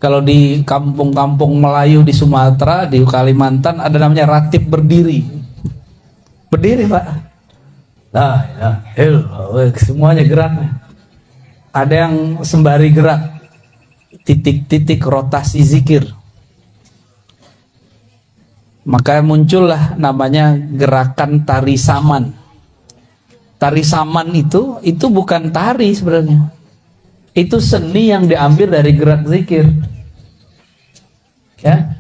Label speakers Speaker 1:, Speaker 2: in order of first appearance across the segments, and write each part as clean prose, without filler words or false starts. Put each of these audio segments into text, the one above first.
Speaker 1: Kalau di kampung-kampung Melayu di Sumatera, di Kalimantan ada namanya ratib berdiri. Berdiri, Pak. Nah, ya, semuanya gerak. Ada yang sembari gerak. Titik-titik rotasi zikir. Maka muncullah namanya gerakan tari saman. Tari saman itu bukan tari sebenarnya. Itu seni yang diambil dari gerak zikir. Ya.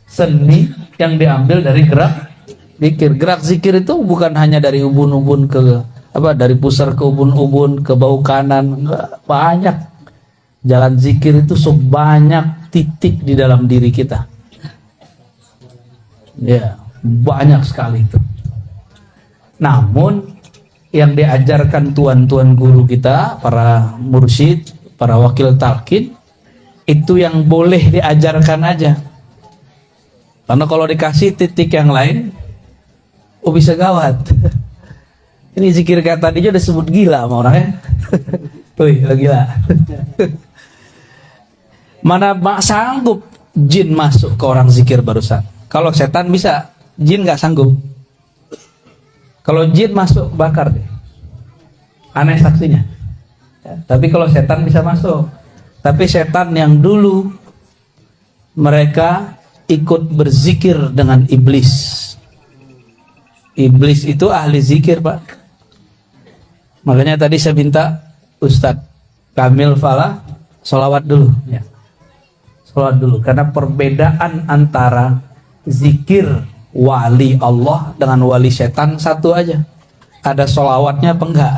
Speaker 1: Seni yang diambil dari gerak zikir. Gerak zikir itu bukan hanya dari ubun-ubun ke dari pusar ke ubun-ubun ke bau kanan, enggak, banyak. Jalan zikir itu sebanyak titik di dalam diri kita. Ya, banyak sekali itu. Namun yang diajarkan tuan-tuan guru kita, para mursyid, para wakil talqin, itu yang boleh diajarkan aja. Karena kalau dikasih titik yang lain, bisa gawat. Ini zikir kata tadi udah disebut gila sama orang ya. Wih, gila. Mana sanggup jin masuk ke orang zikir barusan. Kalau setan bisa, jin nggak sanggup. Kalau jin masuk, bakar deh. Aneh saksinya. Ya, tapi kalau setan bisa masuk. Tapi setan yang dulu mereka ikut berzikir dengan iblis. Iblis itu ahli zikir, Pak. Makanya tadi saya minta Ustadz Kamil Falah sholawat dulu. Ya. Sholawat dulu. Karena perbedaan antara zikir wali Allah dengan wali setan satu aja. Ada sholawatnya apa enggak?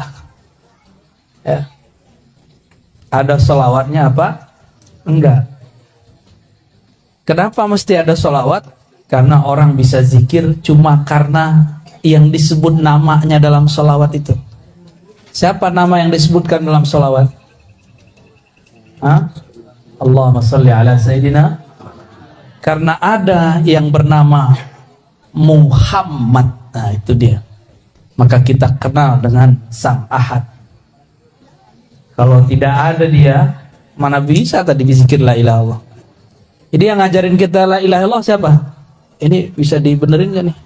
Speaker 1: Ya. Ada sholawatnya apa? Enggak. Kenapa mesti ada sholawat? Karena orang bisa zikir cuma karena yang disebut namanya dalam sholawat itu. Siapa nama yang disebutkan dalam sholawat? Allahumma sholli ala Sayyidina. Karena ada yang bernama Muhammad. Nah itu dia. Maka kita kenal dengan Sang Ahad. Kalau tidak ada dia, mana bisa tadi berzikir la ilaha illallah. Jadi yang ngajarin kita la ilaha illallah siapa? Ini bisa dibenerin gak nih?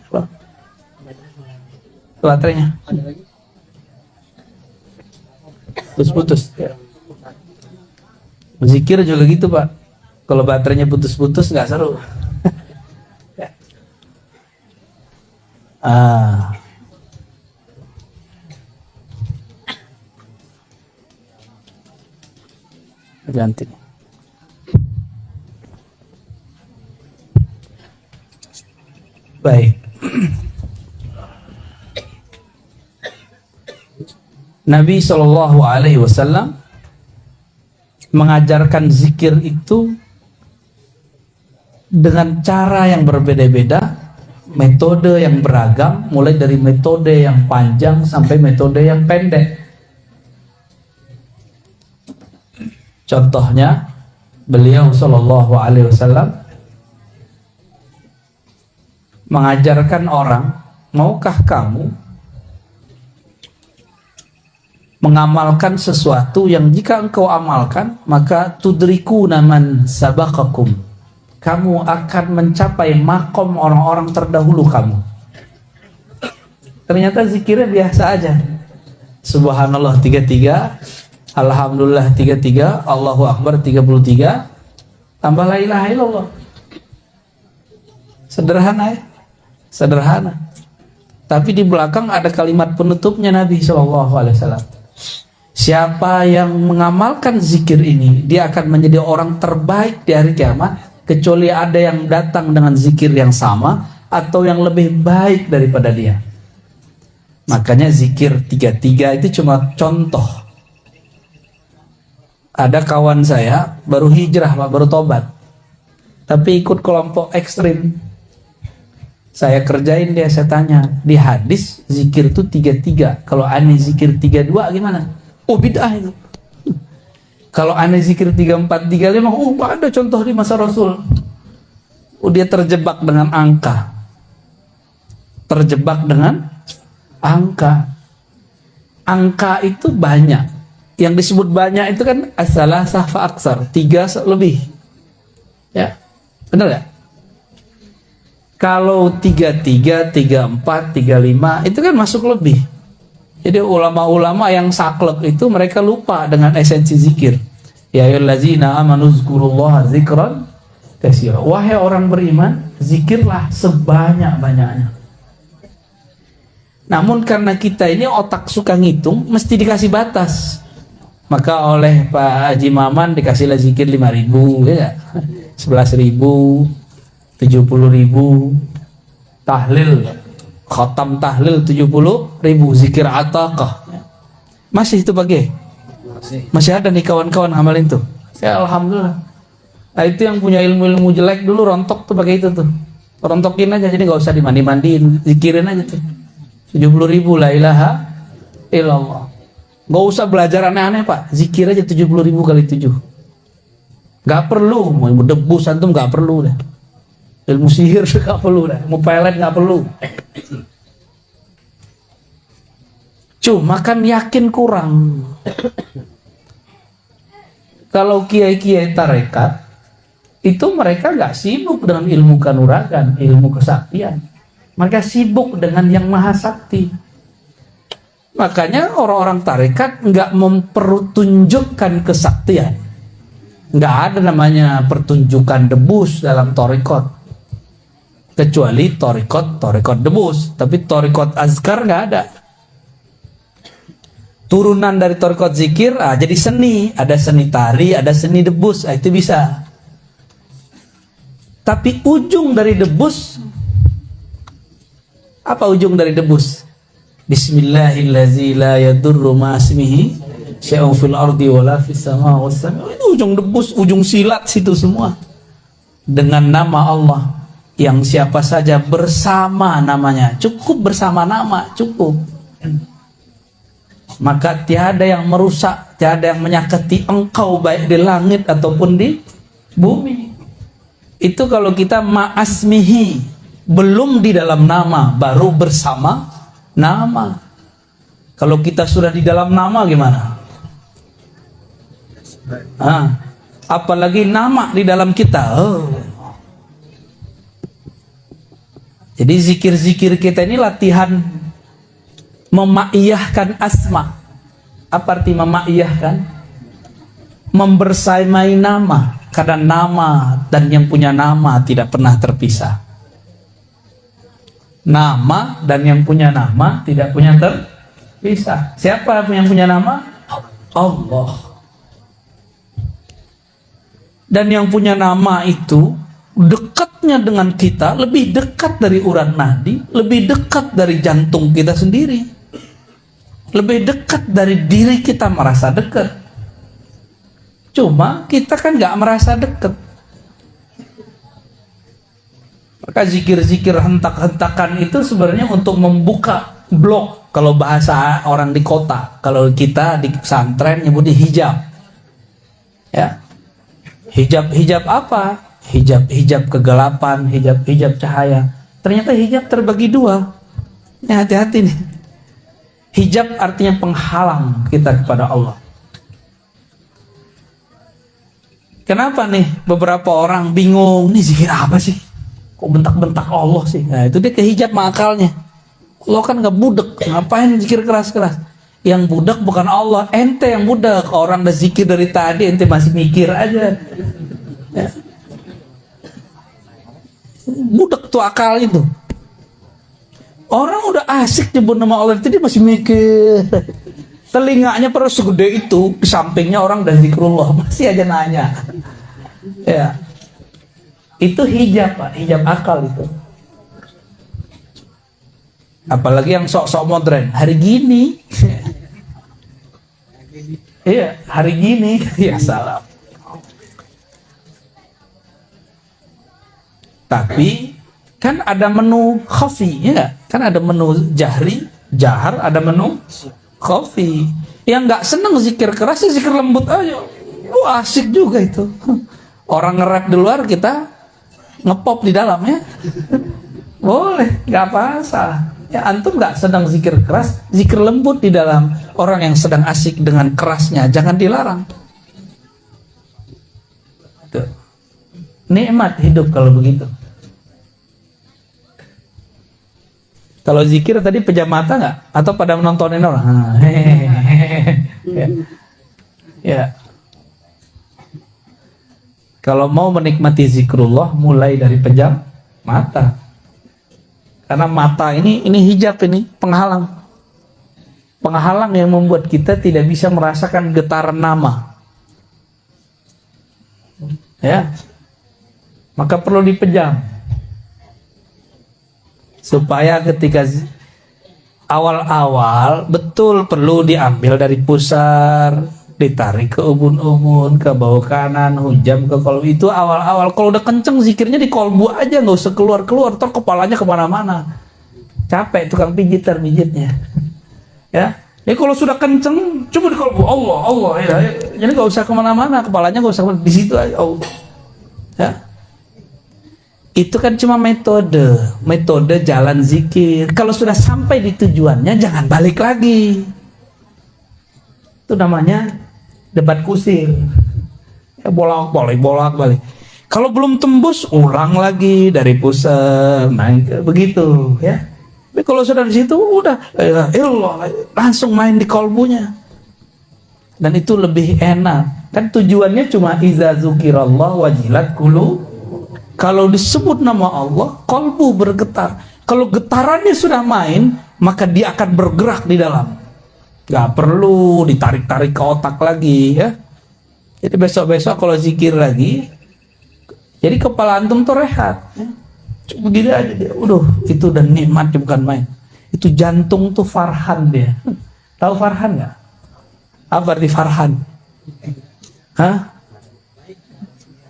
Speaker 1: Baterainya putus-putus. Berzikir juga gitu, Pak. Kalau baterainya putus-putus nggak seru. Ganti. Baik. Nabi SAW mengajarkan zikir itu dengan cara yang berbeda-beda, metode yang beragam, mulai dari metode yang panjang sampai metode yang pendek. Contohnya, beliau SAW mengajarkan orang, maukah kamu mengamalkan sesuatu yang jika engkau amalkan, maka tudriku naman sabaqakum, kamu akan mencapai makom orang-orang terdahulu kamu. Ternyata zikirnya biasa aja. Subhanallah 33, Alhamdulillah 33, Allahu Akbar 33, tambah la ilaha illallah. Sederhana ya, sederhana. Tapi di belakang ada kalimat penutupnya Nabi SAW. Siapa yang mengamalkan zikir ini, dia akan menjadi orang terbaik di hari kiamat, kecuali ada yang datang dengan zikir yang sama atau yang lebih baik daripada dia. Makanya zikir 33 itu cuma contoh. Ada kawan saya baru hijrah, Pak, baru tobat, tapi ikut kelompok ekstrim. Saya kerjain dia, saya tanya, di hadis zikir itu 33, kalau aneh zikir 32 gimana? Oh bid'ah itu. Kalau aneh zikir 34, 35, oh ada contoh di masa Rasul. Oh dia terjebak dengan angka. Terjebak dengan angka. Angka itu banyak. Yang disebut banyak itu kan as-salasah fa aksar, 3 lebih. Ya, benar ya? Kalau 33, 34, 35 itu kan masuk lebih. Jadi ulama-ulama yang saklek itu mereka lupa dengan esensi zikir. Ya ayyuhallazina amanu dzkurullaha dzikran katsira. Wahai orang beriman, zikirlah sebanyak-banyaknya. Namun karena kita ini otak suka ngitung, mesti dikasih batas. Maka oleh Pak Haji Maman dikasihlah zikir 5.000, ya, 11.000, 70.000, tahlil, khatam tahlil 70.000, zikir ataqah. Masih itu pakai? Masih ada nih kawan-kawan amalin tuh. Ya alhamdulillah. Nah itu yang punya ilmu-ilmu jelek dulu rontok tuh pakai itu tuh. Rontokin aja, jadi nggak usah dimandi-mandiin, zikirin aja tuh. 70.000 la ilaha illallah. Nggak usah belajar aneh-aneh Pak, zikir aja 70.000 kali 7. Nggak perlu mau debus antum, nggak perlu deh. Ilmu sihir nggak perlu deh, mau pelet nggak perlu. Cuma kan yakin kurang. Kalau kiai-kiai tarekat itu mereka nggak sibuk dengan ilmu kanuragan, ilmu kesaktian. Mereka sibuk dengan yang maha sakti. Makanya orang-orang tarekat nggak mempertunjukkan kesaktian. Nggak ada namanya pertunjukan debus dalam tarekat. Kecuali tarekat debus. Tapi tarekat azkar nggak ada. Turunan dari tarekat zikir, jadi seni. Ada seni tari, ada seni debus, itu bisa. Tapi ujung dari debus, apa ujung dari debus? Bismillahirrahmanirrahim la yadurru ma'asmihi syai'un fil ardi wala fis sama wassami. Itu ujung debus, ujung silat situ semua. Dengan nama Allah yang siapa saja bersama namanya. Cukup bersama nama, cukup. Maka tiada yang merusak, tiada yang menyakiti engkau baik di langit ataupun di bumi. Itu kalau kita ma'asmihi, belum di dalam nama, baru bersama nama. Kalau kita sudah di dalam nama gimana? Apalagi nama di dalam kita. Jadi zikir-zikir kita ini latihan memaiyahkan asma. Apa arti memaiyahkan? Membersamai nama. Karena nama dan yang punya nama tidak pernah terpisah. Nama dan yang punya nama tidak punya terpisah. Siapa yang punya nama? Allah. Dan yang punya nama itu dekatnya dengan kita, lebih dekat dari urat nadi, lebih dekat dari jantung kita sendiri, lebih dekat dari diri kita merasa dekat. Cuma kita kan nggak merasa dekat. Maka zikir-zikir hentak-hentakan itu sebenarnya untuk membuka blok. Kalau bahasa orang di kota, kalau kita di pesantren nyebutnya hijab. Ya, hijab apa? Hijab kegelapan, hijab cahaya. Ternyata hijab terbagi dua. Ya, hati-hati nih. Hijab artinya penghalang kita kepada Allah. Kenapa nih beberapa orang bingung, nih zikir apa sih? Kok bentak-bentak Allah sih? Nah itu dia kehijab akalnya. Allah kan gak budek, ngapain zikir keras-keras? Yang budak bukan Allah, ente yang budak. Orang udah zikir dari tadi, ente masih mikir aja. Ya. Budak tuh akal itu. Orang udah asik nyebut nama Allah, dia masih mikir. Telinganya pada segede itu, di sampingnya orang dan zikrullah, masih aja nanya. Ya. Itu hijab, Pak, hijab akal itu. Apalagi yang sok-sok modern, hari gini. Iya, hari gini, ya salam. Tapi kan ada menu khafi, ya, kan ada menu jahar, ada menu khafi. Yang nggak seneng zikir keras, zikir lembut aja. Asik juga itu. Orang nge-rap di luar, kita ngepop di dalam ya. Boleh, nggak apa-apa. Ya antum nggak sedang zikir keras, zikir lembut di dalam. Orang yang sedang asik dengan kerasnya, jangan dilarang. Tuh. Nikmat hidup kalau begitu. Kalau zikir tadi pejam mata nggak? Atau pada menontonin orang? Ya. Ya. Kalau mau menikmati zikrullah, mulai dari pejam mata. Karena mata ini hijab, ini penghalang. Penghalang yang membuat kita tidak bisa merasakan getaran nama. Ya. Maka perlu dipejam. Supaya ketika awal-awal betul perlu diambil dari pusar, ditarik ke ubun-ubun, ke bawah kanan, hujam ke kolbu. Itu awal-awal. Kalau udah kenceng zikirnya di kolbu aja, nggak usah keluar-keluar, ntar kepalanya kemana-mana. Capek tukang mijitnya. Ya. Jadi kalau sudah kenceng, coba di kolbu, Allah, ya. Jadi nggak usah kemana-mana, kepalanya nggak usah di situ aja. Allah. Ya. Itu kan cuma metode jalan zikir. Kalau sudah sampai di tujuannya, jangan balik lagi. Itu namanya debat kusir. Ya, bolak-balik. Kalau belum tembus, ulang lagi dari pusat, naik begitu, ya. Tapi kalau sudah di situ, udah langsung main di kolbunya. Dan itu lebih enak. Kan tujuannya cuma iza zukirallah wajilat qulub. Kalau disebut nama Allah, kolbu bergetar. Kalau getarannya sudah main, maka dia akan bergerak di dalam. Gak perlu ditarik-tarik ke otak lagi, ya. Jadi besok-besok kalau zikir lagi, jadi kepala antum tuh rehat, ya. Cuma begini aja dia, itu udah nikmat, bukan main. Itu jantung tuh Farhan dia. Tahu Farhan nggak? Apa arti Farhan? Hah?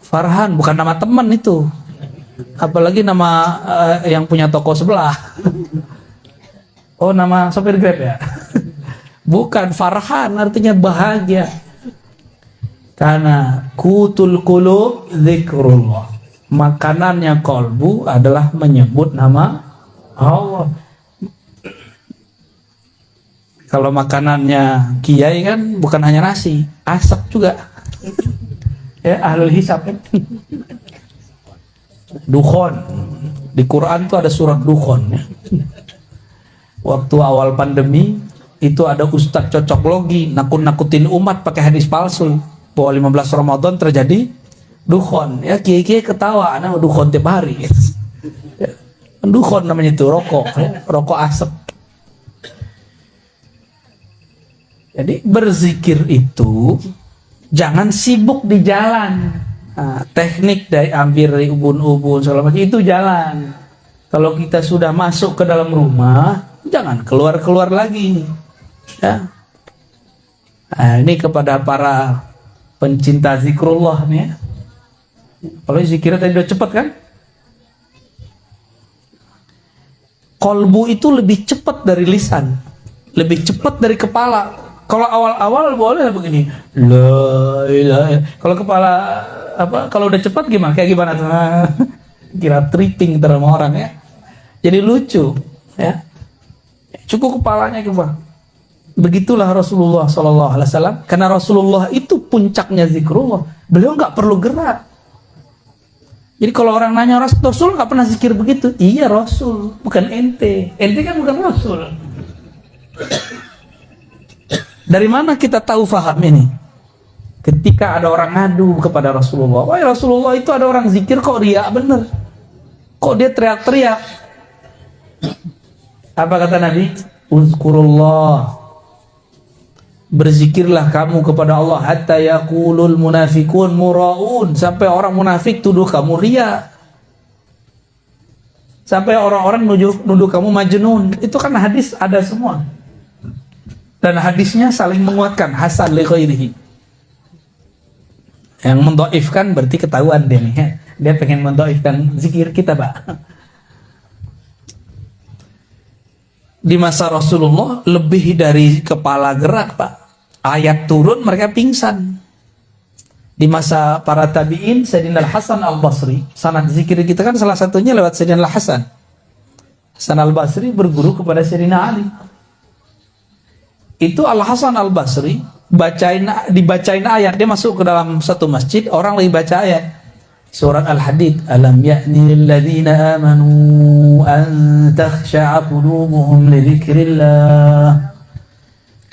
Speaker 1: Farhan bukan nama teman itu. Apalagi nama yang punya toko sebelah. Oh, nama sopir Grab ya? Bukan, Farhan artinya bahagia. Karena kutul qulub zikrullah. Makanannya kolbu adalah menyebut nama Allah. Kalau makanannya kiai kan bukan hanya nasi, asap juga. Ya, ahlul hisab kan. Dukhon. Di Quran tuh ada surat Dukhon. Waktu awal pandemi itu ada ustadz cocok logi nakut-nakutin umat pakai hadis palsu bahwa 15 Ramadan terjadi dukhon. Ya, kiai-kiai ketawa, anak dukhon tiap hari. Ya, dukhon namanya itu, rokok, ya, rokok asap. Jadi berzikir itu jangan sibuk di jalan. Nah, teknik dari ambil dari ubun-ubun segala macam itu jalan. Kalau kita sudah masuk ke dalam rumah, jangan keluar-keluar lagi. Ya. Nah, ini kepada para pencinta zikrullah nih. Ya. Kalau zikirnya tadi udah cepat kan? Kolbu itu lebih cepat dari lisan, lebih cepat dari kepala. Kalau awal-awal boleh begini, la ilaha. Kalau kepala kalau udah cepat gimana? Kayak gimana? Kira tripping sama orang ya. Jadi lucu, ya. Cukup kepalanya coba. Begitulah Rasulullah SAW. Karena Rasulullah itu puncaknya zikrullah. Beliau nggak perlu gerak. Jadi kalau orang nanya Rasul nggak pernah zikir begitu. Iya Rasul, bukan ente. Ente kan bukan Rasul. Dari mana kita tahu faham ini? Ketika ada orang ngadu kepada Rasulullah, wah Rasulullah itu ada orang zikir kok riak bener, kok dia teriak-teriak. Apa kata Nabi? Uzkurullah, berzikirlah kamu kepada Allah hatta yaqulul munafiqun muraun, sampai orang munafik tuduh kamu riak, sampai orang-orang nuduh kamu majnun. Itu kan hadis ada semua. Dan hadisnya saling menguatkan, hasan li ghairihi. Yang mendoifkan berarti ketahuan dia nih, ya. Dia pengen mendoifkan zikir kita, Pak. Di masa Rasulullah lebih dari kepala gerak, Pak. Ayat turun mereka pingsan. Di masa para tabi'in, Sayyidina Al-Hasan Al-Basri, sanad zikir kita kan salah satunya lewat Sayyidina Al-Hasan. Hasan Al-Basri berguru kepada Sayyidina Ali. Itu Al-Hasan Al-Basri dibacain ayat, dia masuk ke dalam satu masjid, orang lagi baca ayat. Surat Al-Hadid, alam ya'ni lilladzina amanu an takhsha'a qulubuhum li dzikrillah.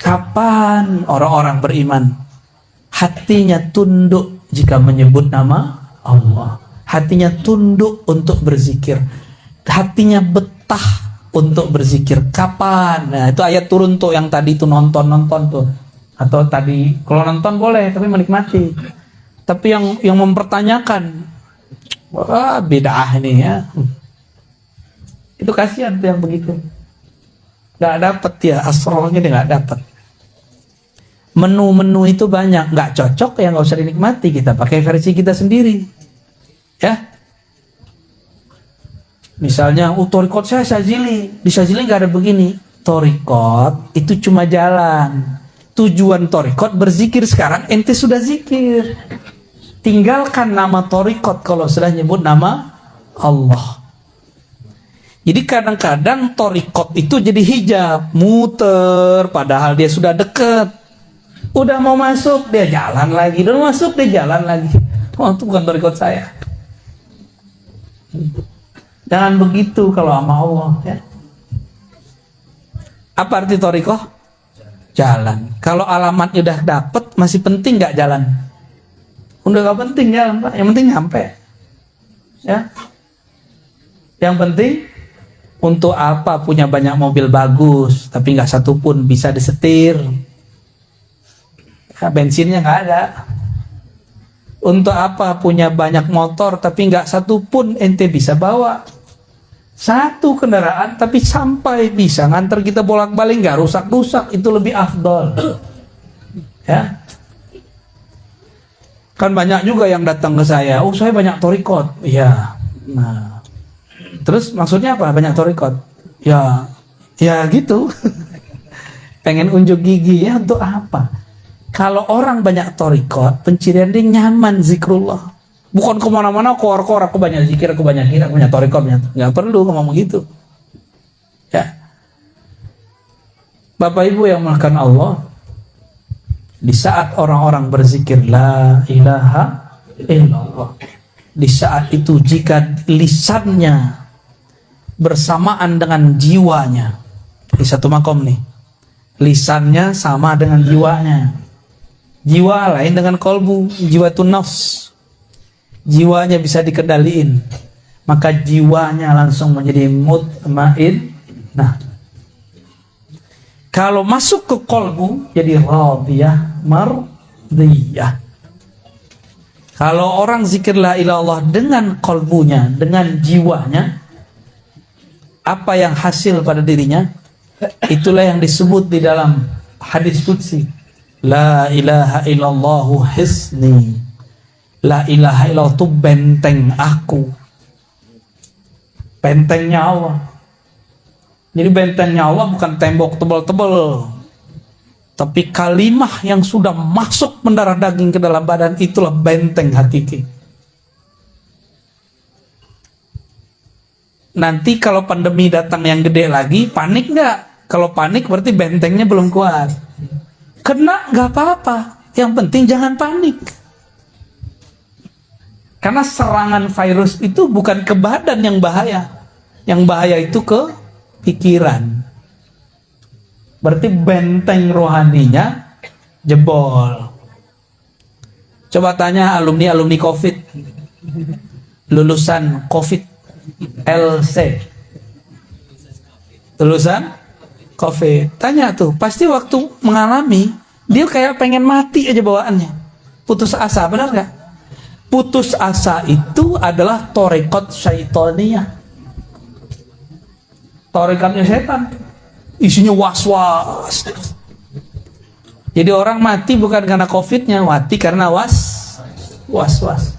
Speaker 1: Kapan orang-orang beriman hatinya tunduk jika menyebut nama Allah, hatinya tunduk untuk berzikir, hatinya betah untuk berzikir? Kapan? Nah, itu ayat turun tuh yang tadi tuh nonton tuh. Atau tadi kalau nonton boleh tapi menikmati. Tapi yang mempertanyakan, wah bid'ah ini ya. Itu kasihan tuh yang begitu. Gak dapet ya, asrolnya dia gak dapet. Menu-menu itu banyak, gak cocok ya gak usah dinikmati. Kita pakai versi kita sendiri. Ya. Misalnya, torikot saya Syazili. Di Syazili gak ada begini. Torikot itu cuma jalan. Tujuan torikot berzikir. Sekarang ente sudah zikir. Tinggalkan nama torikot kalau sudah nyebut nama Allah. Jadi kadang-kadang torikot itu jadi hijab, muter, padahal dia sudah dekat. Udah mau masuk dia jalan lagi, udah mau masuk dia jalan lagi. Oh, itu bukan torikot saya. Jangan begitu kalau sama Allah ya. Apa arti torikoh? Jalan. Kalau alamatnya udah dapet, masih penting nggak jalan? Udah gak penting jalan, Pak. Yang penting nyampe. Ya. Yang penting, untuk apa punya banyak mobil bagus tapi nggak satu pun bisa disetir? Ya, bensinnya nggak ada. Untuk apa punya banyak motor tapi nggak satu pun ente bisa bawa? Satu kendaraan tapi sampai bisa nganter kita bolak-balik, nggak rusak-rusak, itu lebih afdol. Ya. Kan banyak juga yang datang ke saya, oh saya banyak torikot. Iya. Nah, terus maksudnya apa banyak torikot? Ya gitu. Pengen unjuk gigi ya, untuk apa? Kalau orang banyak torikot, pencirian dia nyaman zikrullah. Bukan kemana-mana keluar-keluar, aku banyak zikir, aku banyak kira, aku banyak torikot. Nggak perlu ngomong gitu. Ya. Bapak Ibu yang melakukan Allah, di saat orang-orang berzikir la ilaha illallah, di saat itu jika lisannya bersamaan dengan jiwanya, di satu makom nih, lisannya sama dengan jiwanya, jiwa lain dengan kolbu, jiwatun nafs, jiwanya bisa dikendaliin, maka jiwanya langsung menjadi mutmain. Nah, kalau masuk ke kolbu jadi radiyah, mardiyah. Kalau orang zikir la ilallah dengan kolbunya, dengan jiwanya, apa yang hasil pada dirinya? Itulah yang disebut di dalam hadis qudsi. La ilaha illallahu hisni. La ilaha illallah itu benteng aku. Bentengnya Allah. Jadi bentengnya Allah bukan tembok tebal-tebal, tapi kalimah yang sudah masuk mendarah daging ke dalam badan, itulah benteng hakiki. Nanti kalau pandemi datang yang gede lagi, panik nggak? Kalau panik berarti bentengnya belum kuat. Kena nggak apa-apa, yang penting jangan panik. Karena serangan virus itu bukan ke badan yang bahaya. Yang bahaya itu ke pikiran. Berarti benteng rohaninya jebol. Coba tanya alumni COVID, lulusan COVID LC, lulusan COVID, tanya tuh, pasti waktu mengalami dia kayak pengen mati aja bawaannya, putus asa, benar nggak? Putus asa itu adalah torekot syaitoniyah. Torekatnya setan, isinya was-was. Jadi orang mati bukan karena COVID-nya, mati karena was-was.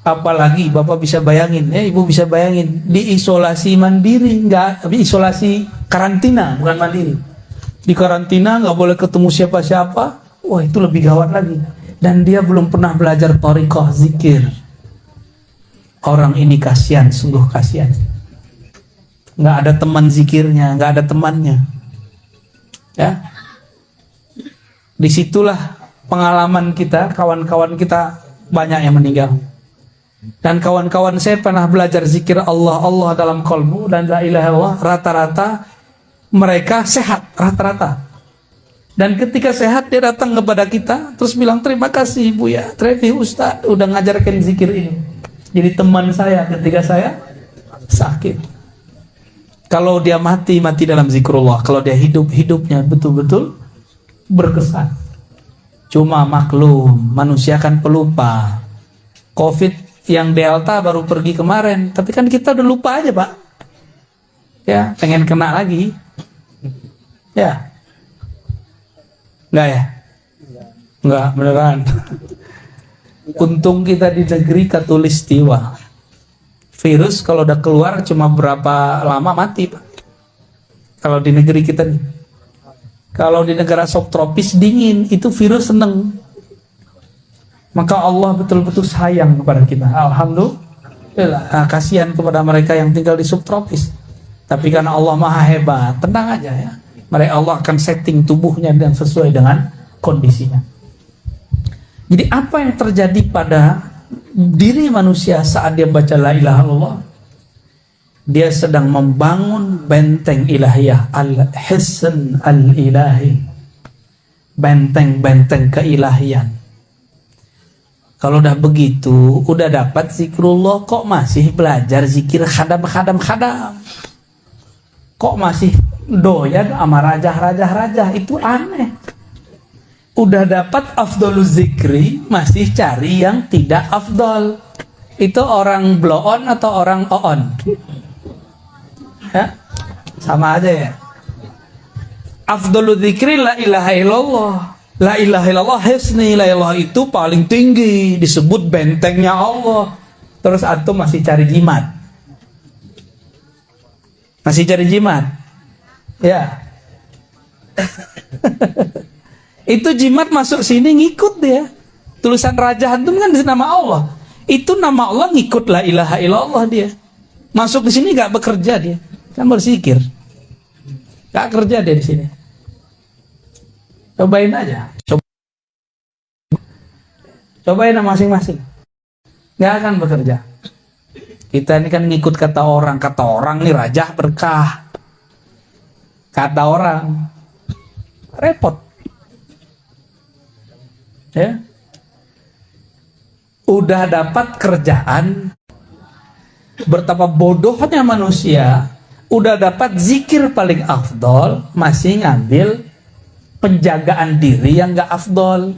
Speaker 1: Apalagi Bapak bisa bayangin, Ibu bisa bayangin, di isolasi mandiri, enggak, isolasi karantina, bukan mandiri. Di karantina nggak boleh ketemu siapa-siapa, wah itu lebih gawat lagi. Dan dia belum pernah belajar thariqah zikir. Orang ini kasihan, sungguh kasihan. Nggak ada teman zikirnya, nggak ada temannya. Ya, disitulah pengalaman kita, kawan-kawan kita banyak yang meninggal. Dan kawan-kawan saya pernah belajar zikir Allah dalam qalbu dan la ilaha illallah, rata-rata mereka sehat, rata-rata. Dan ketika sehat dia datang kepada kita terus bilang, terima kasih Bu ya, terima kasih Ustaz udah ngajarkan zikir ini. Jadi teman saya ketika saya sakit. Kalau dia mati dalam zikrullah. Kalau dia hidupnya betul-betul berkesan. Cuma maklum, manusia kan pelupa. Covid yang Delta baru pergi kemarin, tapi kan kita udah lupa aja Pak. Ya, pengen kena lagi. Ya. Enggak ya? Enggak, beneran. Untung kita di negeri Katulistiwa. Virus kalau udah keluar cuma berapa lama mati Pak. Kalau di negeri kita nih. Kalau di negara subtropis dingin, itu virus seneng. Maka Allah betul-betul sayang kepada kita. Alhamdulillah. Kasihan kepada mereka yang tinggal di subtropis. Tapi karena Allah maha hebat, tenang aja ya. Mereka Allah akan setting tubuhnya dan sesuai dengan kondisinya. Jadi apa yang terjadi pada diri manusia saat dia baca la ilaha illallah? Dia sedang membangun benteng ilahiyah, al-hisn al-ilahi. Benteng-benteng keilahian. Kalau udah begitu, udah dapat zikrullah, kok masih belajar zikir khadam. Kok masih doyan sama raja, itu aneh. Udah dapat afdolul zikri, masih cari yang tidak afdol. Itu orang blow on atau orang on? Ya, sama aja ya. Afdolul zikri la ilaha illallah. La ilaha illallah hisni, la ilaha itu paling tinggi, disebut bentengnya Allah. Terus antum masih cari jimat. Masih cari jimat. Ya. Itu jimat masuk sini ngikut dia. Tulisan raja antum kan di nama Allah. Itu nama Allah ngikut la ilaha illallah dia. Masuk di sini gak bekerja dia. Kan berzikir. Gak kerja dia di sini. Cobain aja. Cobain masing-masing. Gak akan bekerja. Kita ini kan ngikut kata orang nih raja berkah. Kata orang. Repot. Ya. Udah dapat kerjaan. Betapa bodohnya manusia. Udah dapat zikir paling afdol, masih ngambil penjagaan diri yang gak afdol.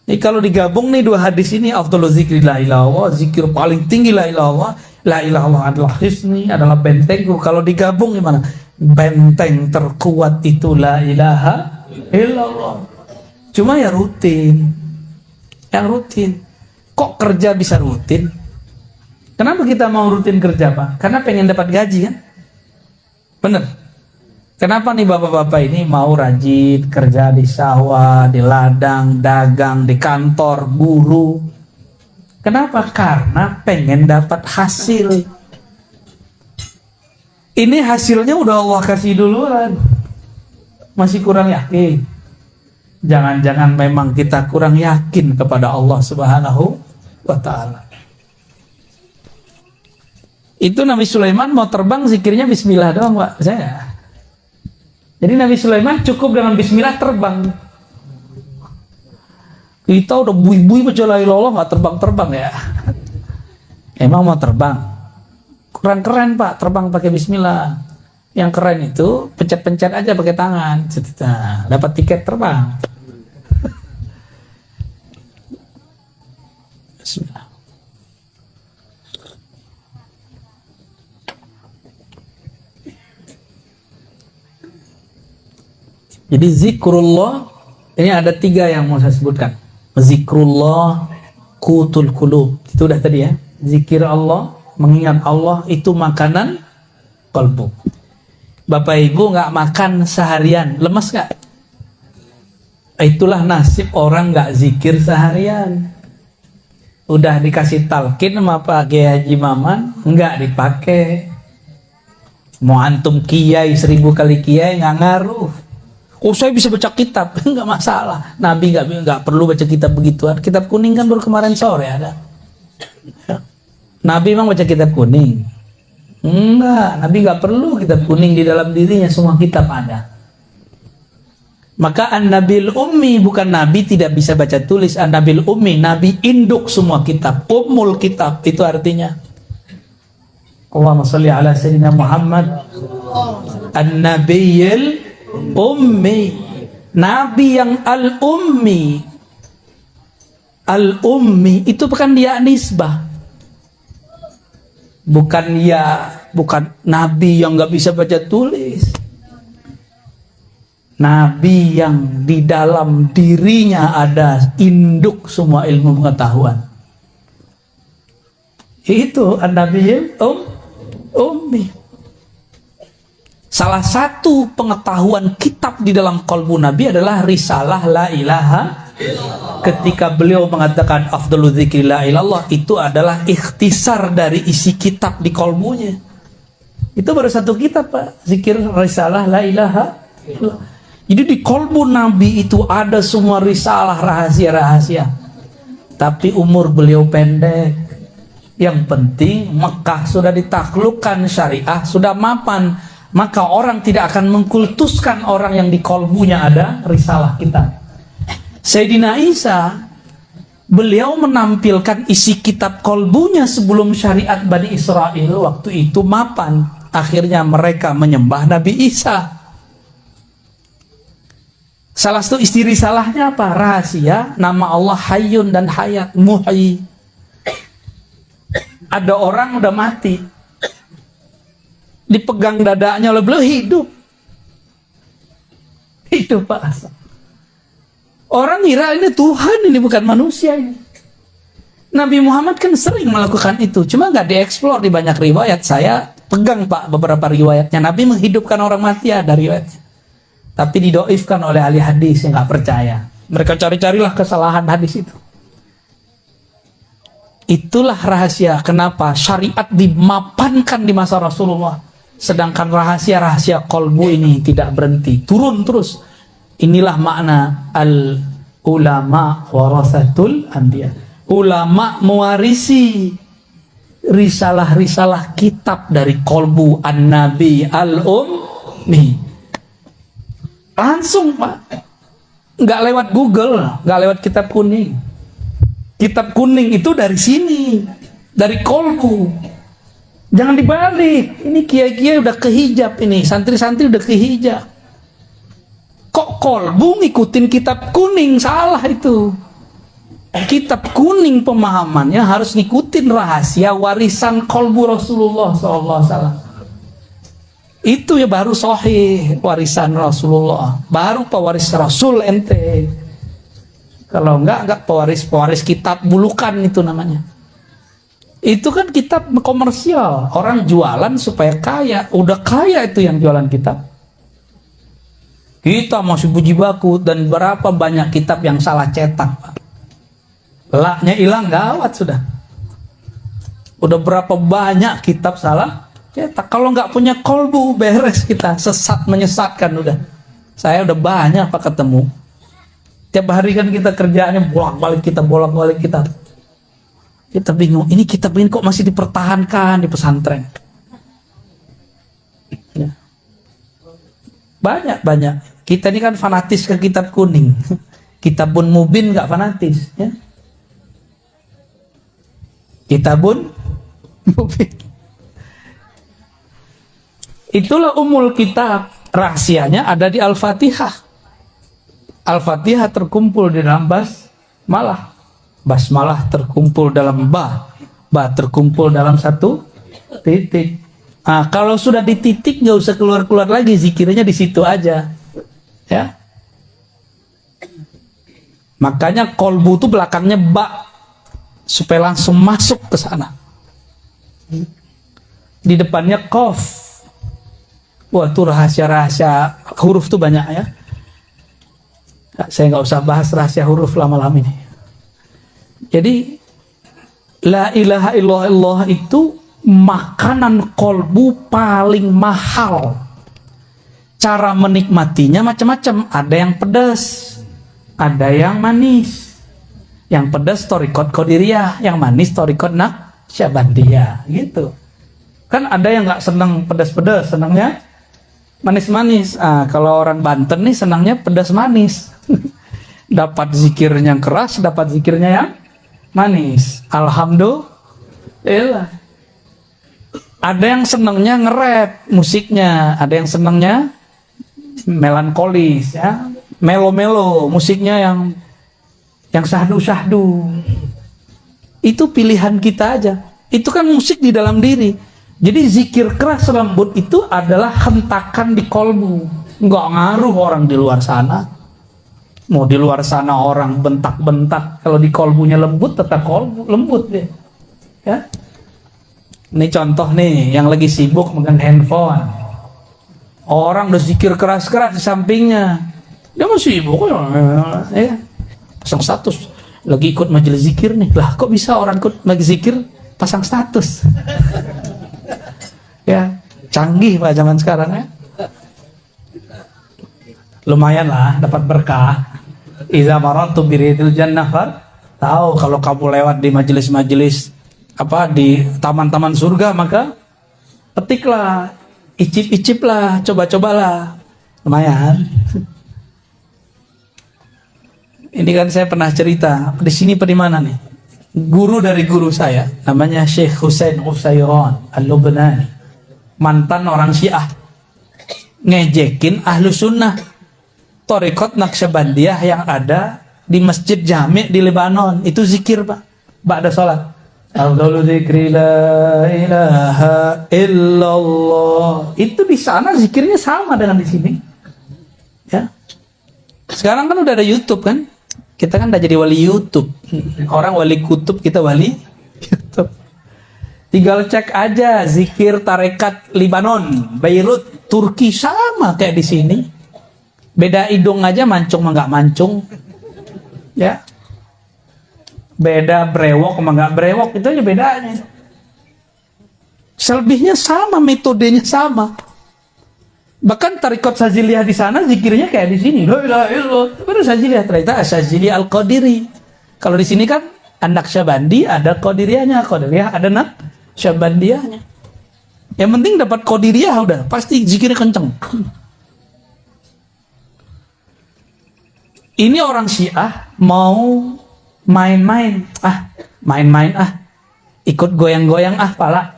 Speaker 1: Ini kalau digabung nih dua hadis ini, afdolul zikri la ilaha illallah, zikir paling tinggi la ilaha illallah, la ilaha illallah adalah hisni, adalah bentengku. Kalau digabung gimana? Benteng terkuat itu la ilaha illallah. Cuma ya rutin. Yang rutin. Kok kerja bisa rutin? Kenapa kita mau rutin kerja Pak? Karena pengen dapat gaji kan? Bener. Kenapa nih bapak-bapak ini mau rajin kerja di sawah, di ladang, dagang, di kantor, buruh? Kenapa? Karena pengen dapat hasil. Ini hasilnya udah Allah kasih duluan. Masih kurang yakin? Jangan-jangan memang kita kurang yakin kepada Allah Subhanahu wa ta'ala. Itu Nabi Sulaiman mau terbang zikirnya bismillah doang Pak. Saya. Jadi Nabi Sulaiman cukup dengan bismillah terbang. Kita udah bui-bui baca la ilaha illallah nggak terbang-terbang ya. Emang mau terbang? Kurang keren Pak, terbang pakai bismillah. Yang keren itu pencet-pencet aja pakai tangan. Nah, dapat tiket terbang. Bismillah. Jadi zikrullah ini ada 3 yang mau saya sebutkan. Zikrullah qutul qulub. Itu udah tadi ya. Zikir Allah, mengingat Allah itu makanan kalbu. Bapak Ibu nggak makan seharian, lemes nggak? Itulah nasib orang nggak zikir seharian. Udah dikasih talqin sama Pak Kiai Haji Maman, nggak dipakai. Mau antum kiai 1000 kali kiai nggak ngaruh. Oh saya bisa baca kitab, nggak masalah. Nabi nggak perlu baca kitab begituan. Kitab kuning kan baru kemarin sore ada. Nabi memang baca kitab kuning? Enggak, Nabi nggak perlu kitab kuning, di dalam dirinya semua kitab ada. Maka An-Nabil Ummi bukan Nabi tidak bisa baca tulis. An-Nabil Ummi, Nabi induk semua kitab, Ummul kitab, itu artinya. Allahumma sholli ala Sayyidina Muhammad. An-Nabil Ummi, Nabi yang Al-Ummi. Al-Ummi itu bukan dia nisbah, bukan Nabi yang nggak bisa baca tulis. Nabi yang di dalam dirinya ada induk semua ilmu pengetahuan. Itu An-Nabiyil Ummi. Salah satu pengetahuan kitab di dalam qalbu Nabi adalah risalah la ilaha. Ketika beliau mengatakan afdalu dzikri la ilallah, itu adalah ikhtisar dari isi kitab di qalbunya. Itu baru satu kitab, Pak, zikir risalah la ilaha. Jadi di qalbu Nabi itu ada semua risalah, rahasia-rahasia. Tapi umur beliau pendek. Yang penting Mekah sudah ditaklukkan, syariah sudah mapan. Maka orang tidak akan mengkultuskan orang yang di qalbunya ada risalah kita. Sayyidina Isa, beliau menampilkan isi kitab qalbunya sebelum syariat Bani Israel waktu itu mapan. Akhirnya mereka menyembah Nabi Isa. Salah satu isi risalahnya apa? Rahasia, nama Allah Hayyun dan Hayat, Muhyi. Ada orang udah mati, dipegang dadanya oleh beliau, hidup. Hidup, Pak. Orang kira ini Tuhan, ini bukan manusia ini. Nabi Muhammad kan sering melakukan itu, cuma nggak dieksplor di banyak riwayat. Saya pegang, Pak, beberapa riwayatnya. Nabi menghidupkan orang mati, ada riwayatnya. Tapi didoifkan oleh ahli hadis yang nggak percaya. Mereka cari-carilah kesalahan hadis itu. Itulah rahasia kenapa syariat dimapankan di masa Rasulullah. Sedangkan rahasia-rahasia qalbu ini tidak berhenti, turun terus. Inilah makna al-ulama warasatul anbiya. Ulama mewarisi risalah-risalah kitab dari qalbu an-nabi al-ummi. Langsung, Pak. Nggak lewat Google, nggak lewat kitab kuning. Kitab kuning itu dari sini, dari qalbu. Jangan dibalik. Ini kiai-kiai udah kehijab ini, santri-santri udah kehijab. Kok qalbu ngikutin kitab kuning? Salah itu. Kitab kuning pemahamannya harus ngikutin rahasia warisan qalbu Rasulullah SAW. Itu ya baru sahih warisan Rasulullah. Baru pewaris Rasul ente. Kalau enggak pewaris kitab bulukan itu namanya. Itu kan kitab komersial. Orang jualan supaya kaya. Udah kaya itu yang jualan kitab. Kita masih puji baku, dan berapa banyak kitab yang salah cetak, Pak. Laknya hilang, gawat sudah. Udah berapa banyak kitab salah cetak. Kalau nggak punya qalbu, beres kita. Sesat menyesatkan udah. Saya udah banyak, Pak, ketemu. Tiap hari kan kita kerjaannya bolak-balik kitab. Kita bingung, ini kitab ini kok masih dipertahankan di pesantren. Ya. Banyak. Kita ini kan fanatis ke kitab kuning. Kitabun Mubin nggak fanatis, ya. Kitabun Mubin. Itulah umul kitab. Rahasianya ada di Al-Fatihah. Al-Fatihah terkumpul di dalam basmalah. Basmalah terkumpul dalam ba terkumpul dalam satu titik. Nah, kalau sudah di titik nggak usah keluar lagi, zikirnya di situ aja, ya. Makanya qalbu itu belakangnya ba, supaya langsung masuk ke sana. Di depannya qaf. Wah, itu rahasia huruf tuh banyak, ya. Saya nggak usah bahas rahasia huruf lama-lama ini. Jadi la ilaha illallah itu makanan qalbu paling mahal. Cara menikmatinya macam-macam. Ada yang pedas, ada yang manis. Yang pedas thariqat qadiriyah, yang manis thariqat naqsyabandiyah, gitu. Kan ada yang nggak senang pedas-pedas, senangnya manis-manis. Kalau orang Banten nih senangnya pedas manis. Dapat zikirnya yang keras, dapat zikirnya yang manis. Alhamdulillah. Ada yang senangnya nge-rap musiknya, ada yang senangnya melankolis, ya, melo-melo, musiknya yang syahdu-syahdu. Itu pilihan kita aja. Itu kan musik di dalam diri. Jadi zikir keras lembut itu adalah hentakan di kolbu. Nggak ngaruh orang di luar sana. Mau di luar sana orang bentak-bentak, kalau di kolbunya lembut tetap kolbu lembut deh. Ya. Ini contoh nih yang lagi sibuk megang handphone. Orang udah zikir keras-keras di sampingnya, dia masih sibuk ya. Pasang status, lagi ikut majelis zikir nih. Lah kok bisa orang ikut majelis zikir pasang status? Ya, canggih Pak zaman sekarang ya. Lumayan lah dapat berkah. Iza maratu biridil jannah, tahu kalau kamu lewat di majelis-majelis di taman-taman surga, maka petiklah, icip-iciplah, coba-cobalah, lumayan. Ini kan saya pernah cerita di sini, di mana nih? Guru dari guru saya, namanya Syekh Husain Usairon Al-Lubnani, mantan orang Syiah, ngejekin ahlu sunnah, thariqat Naqsyabandiyah yang ada di Masjid Jami' di Lebanon. Itu zikir Pak, ba'da sholat. Afdalu dzikri la ilaha illallah. Itu di sana zikirnya sama dengan di sini. Ya. Sekarang kan udah ada YouTube kan? Kita kan udah jadi wali YouTube. Orang wali kutub, kita wali YouTube. Tinggal cek aja zikir tarekat Libanon, Beirut, Turki sama kayak di sini. Beda hidung aja, mancung sama nggak mancung. Ya. Beda brewok sama nggak brewok, itu aja bedanya. Selebihnya sama, metodenya sama. Bahkan tarekat Syadziliyah di sana zikirnya kayak di sini. La ilaha illallah. Baru Syadziliyah, ternyata Syadziliyah Al-Qadiri. Kalau di sini kan Naqsyabandi ada Qadiriyahnya, Qadiriyah ada Naqsyabandiyahnya. Yang penting dapat Qadiriyah udah pasti zikirnya kenceng. Ini orang Syiah mau main-main, ikut goyang-goyang pala.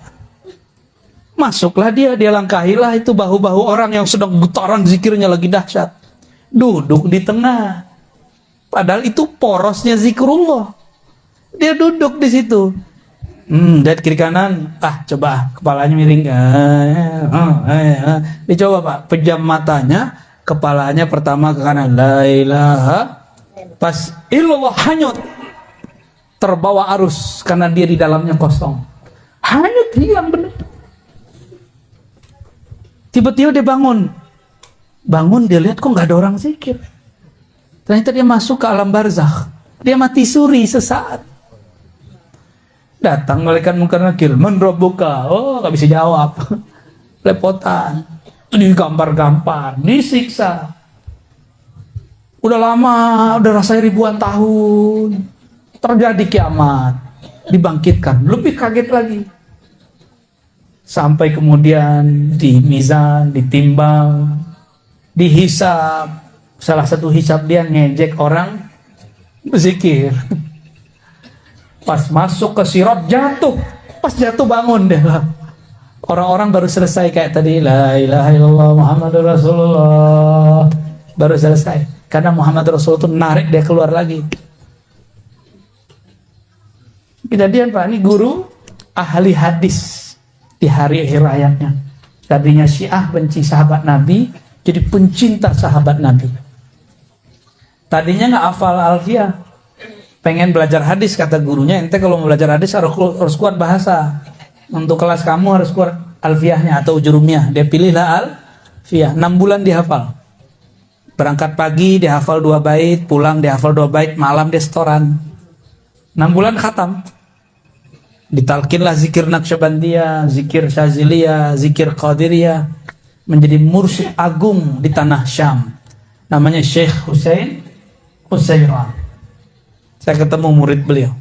Speaker 1: Masuklah dia langkahilah itu bahu-bahu orang yang sedang getaran zikirnya lagi dahsyat. Duduk di tengah. Padahal itu porosnya zikrullah. Dia duduk di situ. Dari kiri kanan, coba kepalanya miring. Dicoba Pak, pejam matanya, kepalanya pertama ke kanan. La ilaha, pas illallah hanyut, terbawa arus karena dia di dalamnya kosong, hanyut, hilang benar. Tiba-tiba dia bangun, dia lihat kok nggak ada orang zikir. Ternyata dia masuk ke alam barzakh, dia mati suri sesaat. Datang malaikat munkar nakir, man rabbuka, nggak bisa jawab, lepotan, digampar-gampar, disiksa. Udah lama, udah rasanya ribuan tahun. Terjadi kiamat, dibangkitkan, lebih kaget lagi. Sampai kemudian di mizan, ditimbang, dihisab. Salah satu hisab dia ngejek orang berzikir. Pas masuk ke sirat jatuh, pas jatuh bangun deh. Orang-orang baru selesai kayak tadi, la ilaha illallah Muhammadur Rasulullah, baru selesai. Karena Muhammad Rasul itu narik dia keluar lagi. Kejadian Pak, ini guru ahli hadis di hari hayatnya. Tadinya Syiah benci sahabat Nabi, jadi pencinta sahabat Nabi. Tadinya nggak hafal Alfiyah, pengen belajar hadis, kata gurunya, ente kalau mau belajar hadis harus kuat bahasa. Untuk kelas kamu harus kuat Alfiyahnya atau Ujurumiyah. Dia pilihlah Alfiyah, 6 bulan dihafal. Berangkat pagi dia hafal 2 bait, pulang dia hafal 2 bait, malam dia setoran. 6 bulan khatam. Ditalkinlah zikir Naqsyabandiyah, zikir Syadziliyah, zikir Qadiriyah. menjadi mursyid agung di tanah Syam. Namanya Syekh Husain Utsairan. Saya ketemu murid beliau.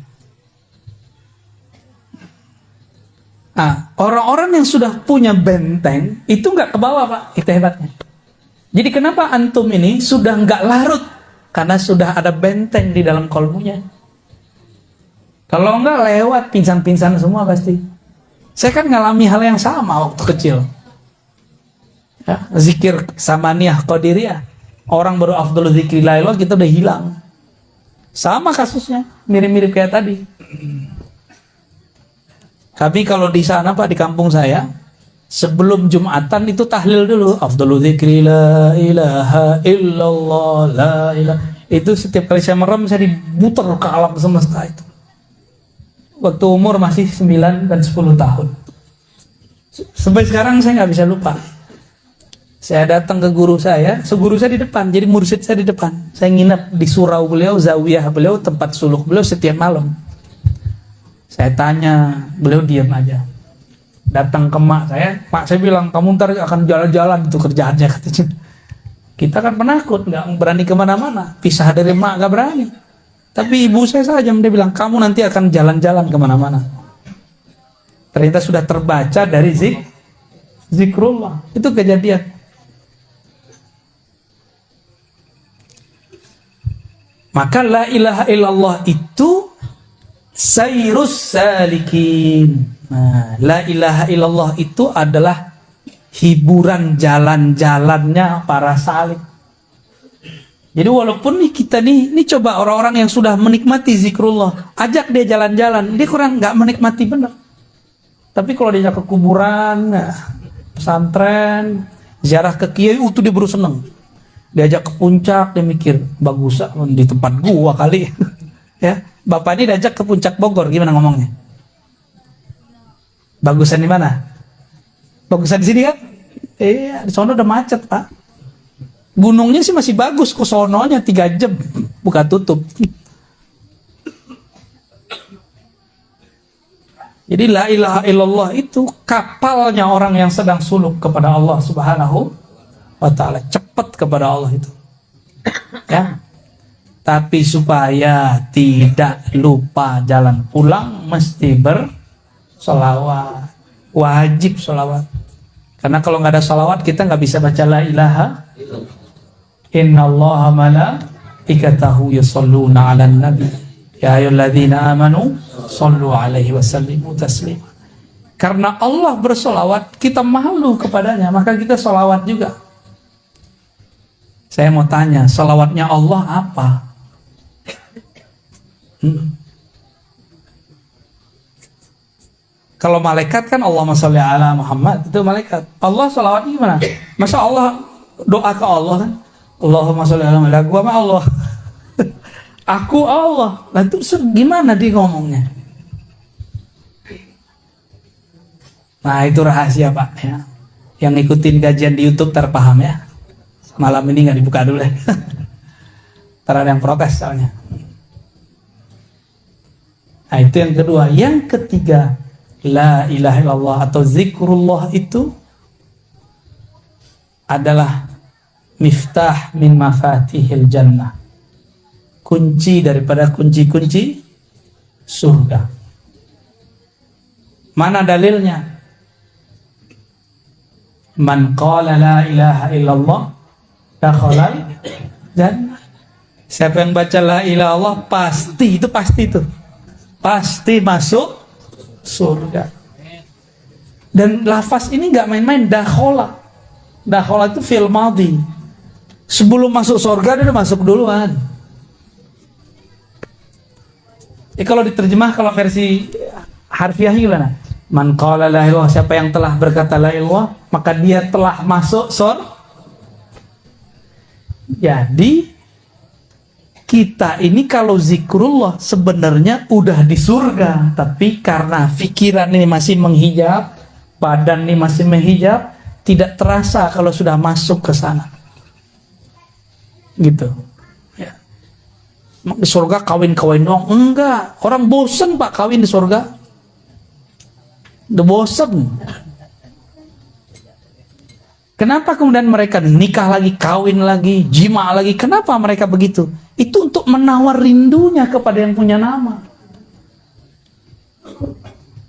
Speaker 1: Orang-orang yang sudah punya benteng itu nggak ke bawah, Pak. Itu hebatnya. Jadi kenapa antum ini sudah nggak larut? Karena sudah ada benteng di dalam kolbunya. Kalau nggak lewat pingsan-pingsan semua pasti. Saya kan ngalami hal yang sama waktu kecil. Ya, zikir samaniyah qadiriyah. Orang baru afdhalu dzikrillah kita udah hilang. Sama kasusnya, mirip-mirip kayak tadi. Kami kalau di sana Pak, di kampung saya, sebelum Jumatan itu tahlil dulu. Afdhalu dzikri la ilaha illallah la ilaha. Itu setiap kali saya merem saya diputar ke alam semesta itu. Waktu umur masih 9 dan 10 tahun. Sampai sekarang saya nggak bisa lupa. Saya datang ke guru saya di depan, jadi mursyid saya di depan. Saya nginap di surau beliau, zawiyah beliau, tempat suluk beliau setiap malam. Saya tanya, beliau diam aja. Datang ke mak saya bilang, kamu ntar akan jalan-jalan itu kerjaannya, katanya. Kita kan penakut, nggak berani kemana-mana. Pisah dari mak nggak berani. Tapi ibu saya saja, dia bilang, kamu nanti akan jalan-jalan kemana-mana. Ternyata sudah terbaca dari zikrullah. Itu kejadian. Maka la ilaha illallah itu sayrus salikin. Nah, la ilaha illallah itu adalah hiburan jalan-jalannya para salik. Jadi walaupun kita ini coba orang-orang yang sudah menikmati zikrullah, ajak dia jalan-jalan, dia kurang nggak menikmati benar. Tapi kalau diajak ke kuburan, pesantren, ziarah ke kiai, itu dia baru seneng. Diajak ke puncak, dia mikir, bagus di tempat gua kali. Ya, bapak ini diajak ke puncak Bogor, gimana ngomongnya? Bagusan di mana? Bagusan di sini kan? Iya, di sono udah macet, Pak. Gunungnya sih masih bagus, ke sononya 3 jam buka tutup. Jadi la ilaha illallah itu kapalnya orang yang sedang suluk kepada Allah Subhanahu wa ta'ala, cepat kepada Allah itu. Ya. Tapi supaya tidak lupa jalan pulang mesti bersolawat. Wajib solawat. Karena kalau nggak ada solawat kita nggak bisa baca la ilaha. Innallaha malaikatahu yusholluna 'alan nabi. Ya ayyuhalladzina amanu shollu 'alaihi wasallimu taslima. Karena Allah bersolawat, kita malu kepadanya, maka kita solawat juga. Saya mau tanya, solawatnya Allah apa? Kalau malaikat kan Allahumma sholli ala Muhammad, itu malaikat. Allah sholawatnya gimana? Masa Allah doa ke Allah kan? Allahumma sholli ala Muhammad, gua sama Allah. Aku Allah. Lah itu gimana dia ngomongnya? Nah itu rahasia Pak ya. Yang ikutin kajian di YouTube terpaham ya. Malam ini nggak dibuka dulu ya. Ntar ada yang protes soalnya. Nah itu yang kedua. Yang ketiga, la ilaha illallah atau zikrullah itu adalah miftah min mafatihil jannah. Kunci daripada kunci-kunci surga. Mana dalilnya? Man qala la ilaha illallah dakhalal jannah. Siapa yang baca la ilaha illallah pasti masuk surga. Dan lafaz ini nggak main-main, dakhala. Dakhala itu fi'il madhi. Sebelum masuk surga dia udah masuk duluan. Kalau diterjemah, kalau versi harfiahnya gimana? Man qala la ilaha illallah, siapa yang telah berkata la ilaha illallah, maka dia telah masuk surga. Jadi kita ini kalau zikrullah sebenarnya udah di surga, tapi karena pikiran ini masih menghijab, badan ini masih menghijab, tidak terasa kalau sudah masuk ke sana. Gitu. Ya. Di surga kawin-kawin dong? Enggak. Orang bosen Pak kawin di surga. Udah bosen. Kenapa kemudian mereka nikah lagi, kawin lagi, jima lagi? Kenapa mereka begitu? Itu untuk menawar rindunya kepada yang punya nama.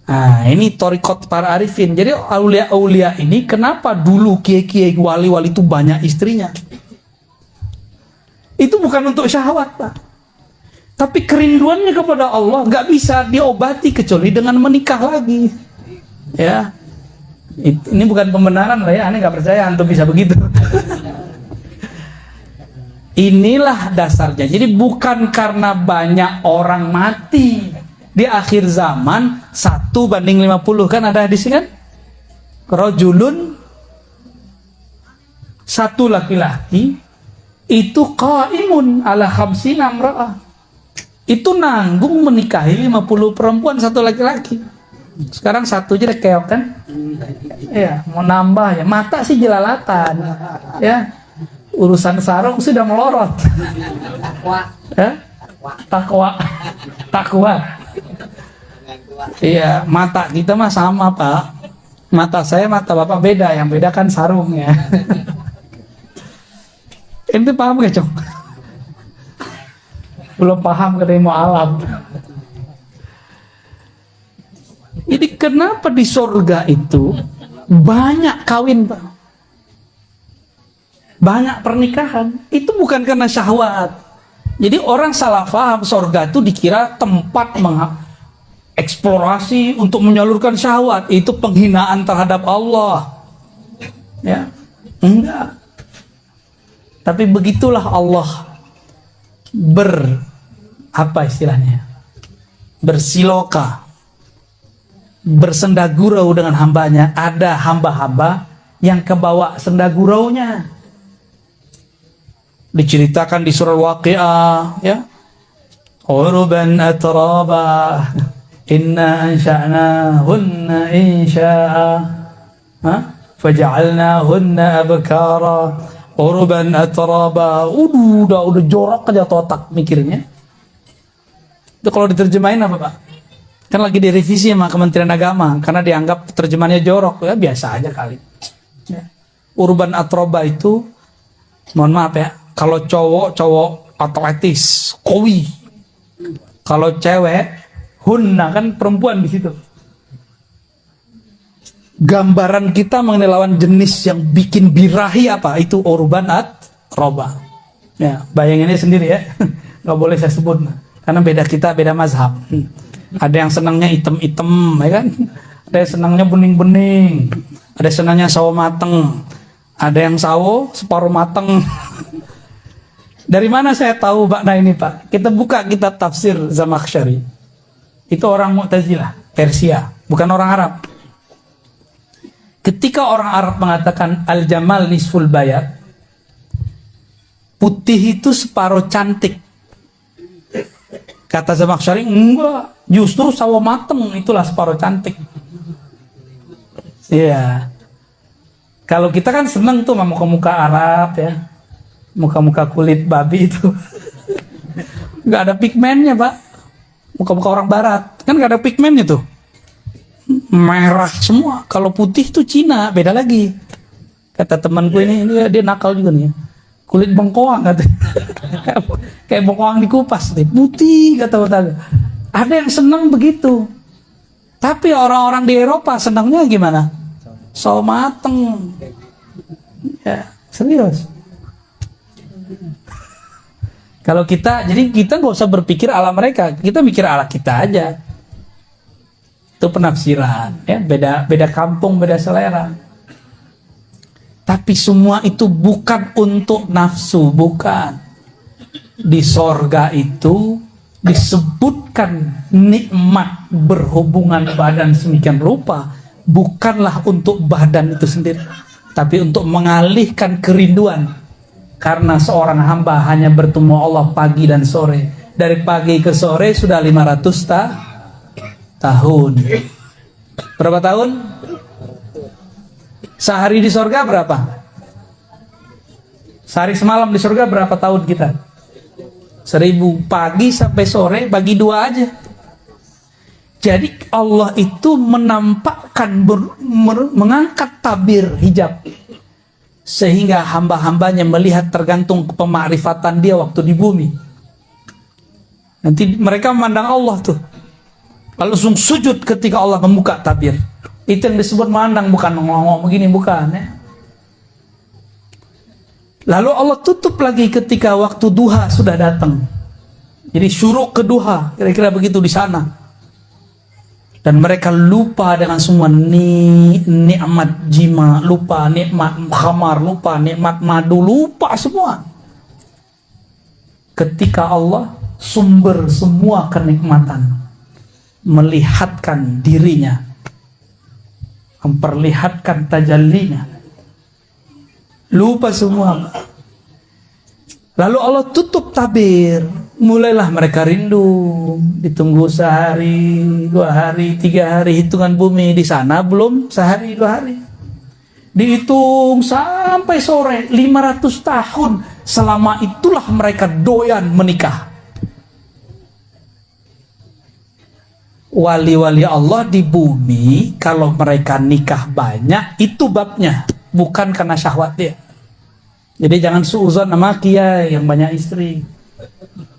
Speaker 1: Nah, ini torikot para arifin. Jadi aulia-aulia ini kenapa dulu kiai-kiai wali-wali itu banyak istrinya? Itu bukan untuk syahwat, Pak. Tapi kerinduannya kepada Allah nggak bisa diobati kecuali dengan menikah lagi. Ya, ini bukan pembenaran lah ya. Aneh nggak percaya antum bisa begitu. Inilah dasarnya. Jadi bukan karena banyak orang mati di akhir zaman 1:50 kan ada hadis kan? Rajulun, satu laki-laki itu qaimun ala khamsina imra'ah. Itu nanggung menikahi 50 perempuan satu laki-laki. Sekarang satu aja keok kan? Ya, mau nambah ya. Mata sih jelalatan. Ya. Urusan sarung sudah melorot. Ya? Takwa. Iya, mata kita mah sama, Pak. Mata saya, mata Bapak beda. Yang beda kan sarungnya. Ente paham gak, Cok? Belum paham katanya mau alam. Jadi kenapa di surga itu banyak kawin, Pak? Banyak pernikahan. Itu bukan karena syahwat. Jadi orang salah paham surga itu dikira tempat eksplorasi untuk menyalurkan syahwat. Itu penghinaan terhadap Allah. Ya, enggak. Tapi begitulah Allah bersiloka, bersendagurau dengan hambanya. Ada hamba-hamba yang kebawa sendaguraunya. Diceritakan di surah Waqi'ah, ya. Uruban atraba, inna ansha'nahunna insya'a, faja'alnahunna abkara. Uruban atraba, udah jorok aja otak mikirnya. Itu kalau diterjemahin apa, Pak? Kan lagi direvisi sama Kementerian Agama karena dianggap terjemahannya jorok. Ya biasa aja kali. Ya. Urban atroba itu, mohon maaf ya, kalau cowok atletis, kowi. Kalau cewek, hunna, kan perempuan di situ. Gambaran kita mengenai lawan jenis yang bikin birahi apa? Itu urban atroba. Ya, bayanginnya sendiri ya. Nggak boleh saya sebut karena beda kita, beda mazhab. Ada yang senangnya item-item, ya kan? Ada yang senangnya bening-bening. Ada yang senangnya sawo mateng. Ada yang sawo separuh mateng. Dari mana saya tahu makna ini, Pak? Kita buka kitab tafsir Zamakhsyari. Itu orang Mu'tazilah, Persia, bukan orang Arab. Ketika orang Arab mengatakan al-jamal nisful bayat, putih itu separuh cantik. Kata Zamakhsyari, enggak, justru sawo mateng itulah separuh cantik. Iya. Kalau kita kan seneng tuh sama muka-muka Arab ya. Muka-muka kulit babi itu. Enggak ada pigmennya, Pak. Muka-muka orang barat, kan enggak ada pigmennya tuh. Merah semua. Kalau putih tuh Cina, beda lagi. Kata temanku ini dia nakal juga nih. Kulit bengkoang kata. Kayak bengkoang dikupas nih. Putih kata tetangga. Ada yang senang begitu. Tapi orang-orang di Eropa senangnya gimana? Sawo mateng. Ya, serius. Kalau kita, jadi kita nggak usah berpikir ala mereka, kita mikir ala kita aja. Itu penafsiran, ya, beda kampung, beda selera. Tapi semua itu bukan untuk nafsu, bukan. Di sorga itu disebutkan nikmat berhubungan badan semikian rupa, bukanlah untuk badan itu sendiri, tapi untuk mengalihkan kerinduan. Karena seorang hamba hanya bertemu Allah pagi dan sore. Dari pagi ke sore sudah 500 tahun. Berapa tahun? Sehari di surga berapa? Sehari semalam di surga berapa tahun kita? 1000. Pagi sampai sore bagi 2 aja. Jadi Allah itu menampakkan mengangkat tabir hijab sehingga hamba-hambanya melihat tergantung pemakrifatan dia waktu di bumi. Nanti mereka memandang Allah tuh, langsung sujud ketika Allah membuka tabir. Itu yang disebut memandang, bukan ngomong begini, bukan ya. Lalu Allah tutup lagi ketika waktu duha sudah datang. Jadi syuruk ke duha, kira-kira begitu di sana. Dan mereka lupa dengan semua nikmat jima, lupa nikmat khamar, lupa nikmat madu, lupa semua. Ketika Allah sumber semua kenikmatan melihatkan dirinya, memperlihatkan tajallinya, lupa semua. Lalu Allah tutup tabir. Mulailah mereka rindu, ditunggu sehari, 2 hari, 3 hari, hitungan bumi di sana belum sehari 2 hari. Dihitung sampai sore, 500 tahun. Selama itulah mereka doyan menikah. Wali-wali Allah di bumi, kalau mereka nikah banyak, itu babnya, bukan karena syahwat dia. Jadi jangan suuzon sama kiai yang banyak istri.